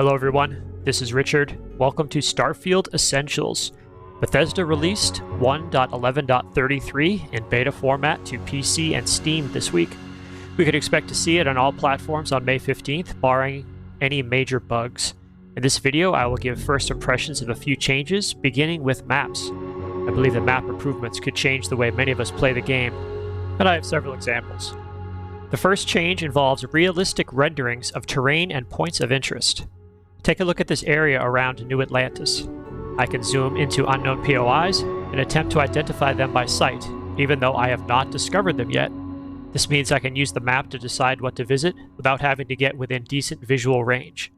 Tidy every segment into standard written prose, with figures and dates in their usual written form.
Hello everyone, this is Richard. Welcome to Starfield Essentials. Bethesda released 1.11.33 in beta format to PC and Steam this week. We could expect to see it on all platforms on May 15th, barring any major bugs. In this video, I will give first impressions of a few changes, beginning with maps. I believe the map improvements could change the way many of us play the game, and I have several examples. The first change involves realistic renderings of terrain and points of interest. Take a look at this area around New Atlantis. I can zoom into unknown POIs and attempt to identify them by sight, even though I have not discovered them yet. This means I can use the map to decide what to visit without having to get within decent visual range.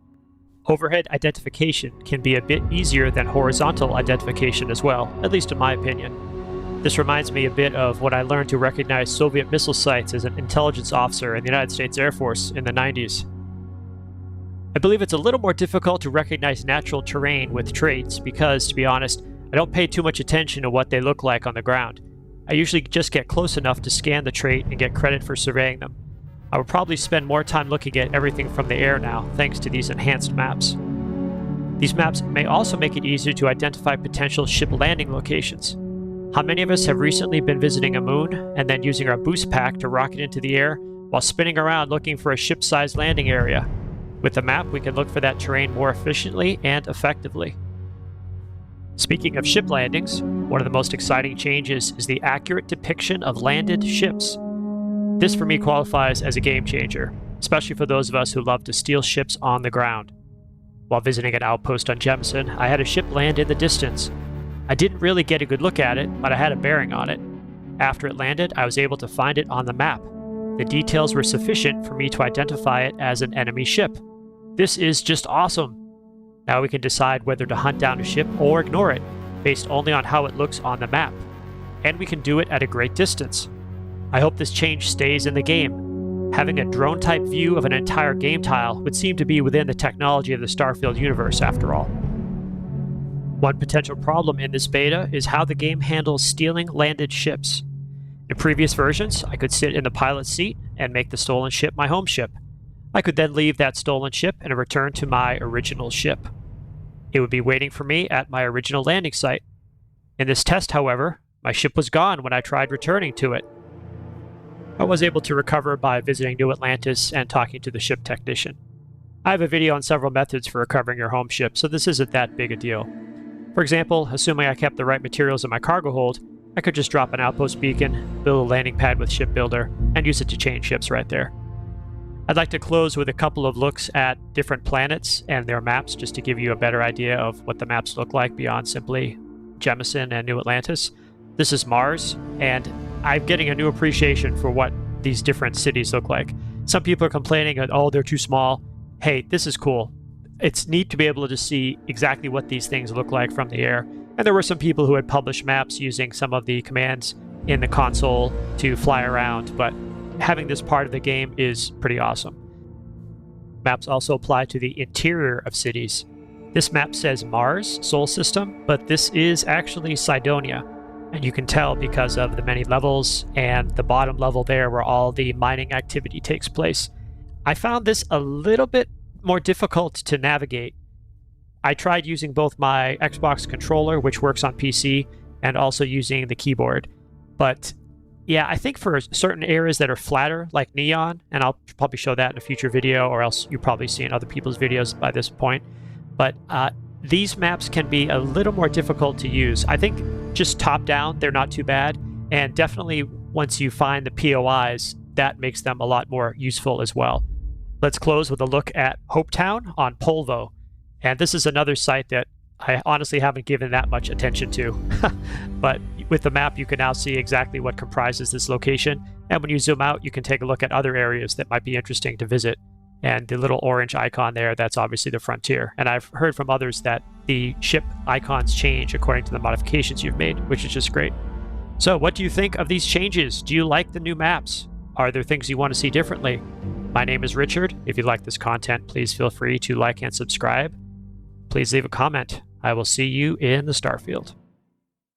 Overhead identification can be a bit easier than horizontal identification as well, at least in my opinion. This reminds me a bit of when I learned to recognize Soviet missile sites as an intelligence officer in the United States Air Force in the 90s. I believe it's a little more difficult to recognize natural terrain with traits because, to be honest, I don't pay too much attention to what they look like on the ground. I usually just get close enough to scan the trait and get credit for surveying them. I will probably spend more time looking at everything from the air now, thanks to these enhanced maps. These maps may also make it easier to identify potential ship landing locations. How many of us have recently been visiting a moon and then using our boost pack to rocket into the air while spinning around looking for a ship-sized landing area? With the map, we can look for that terrain more efficiently and effectively. Speaking of ship landings, one of the most exciting changes is the accurate depiction of landed ships. This for me qualifies as a game changer, especially for those of us who love to steal ships on the ground. While visiting an outpost on Jemison, I had a ship land in the distance. I didn't really get a good look at it, but I had a bearing on it. After it landed, I was able to find it on the map. The details were sufficient for me to identify it as an enemy ship. This is just awesome! Now we can decide whether to hunt down a ship or ignore it, based only on how it looks on the map. And we can do it at a great distance. I hope this change stays in the game. Having a drone-type view of an entire game tile would seem to be within the technology of the Starfield universe, after all. One potential problem in this beta is how the game handles stealing landed ships. In previous versions, I could sit in the pilot's seat and make the stolen ship my home ship. I could then leave that stolen ship and return to my original ship. It would be waiting for me at my original landing site. In this test, however, my ship was gone when I tried returning to it. I was able to recover by visiting New Atlantis and talking to the ship technician. I have a video on several methods for recovering your home ship, so this isn't that big a deal. For example, assuming I kept the right materials in my cargo hold, I could just drop an outpost beacon, build a landing pad with Ship Builder, and use it to change ships right there. I'd like to close with a couple of looks at different planets and their maps, just to give you a better idea of what the maps look like beyond simply Jemison and New Atlantis. This is Mars, and I'm getting a new appreciation for what these different cities look like. Some people are complaining that, oh, they're too small. Hey, this is cool. It's neat to be able to see exactly what these things look like from the air. And there were some people who had published maps using some of the commands in the console to fly around, but having this part of the game is pretty awesome. Maps also apply to the interior of cities. This map says Mars, Sol System, but this is actually Cydonia. And you can tell because of the many levels and the bottom level there where all the mining activity takes place. I found this a little bit more difficult to navigate. I tried using both my Xbox controller, which works on PC, and also using the keyboard. But yeah, I think for certain areas that are flatter, like Neon, and I'll probably show that in a future video, or else you'll probably see in other people's videos by this point. But these maps can be a little more difficult to use. I think just top down, they're not too bad. And definitely once you find the POIs, that makes them a lot more useful as well. Let's close with a look at Hopetown on Polvo. And this is another site that I honestly haven't given that much attention to. But with the map, you can now see exactly what comprises this location. And when you zoom out, you can take a look at other areas that might be interesting to visit. And the little orange icon there, that's obviously the frontier. And I've heard from others that the ship icons change according to the modifications you've made, which is just great. So what do you think of these changes? Do you like the new maps? Are there things you want to see differently? My name is Richard. If you like this content, please feel free to like and subscribe. Please leave a comment. I will see you in the Starfield.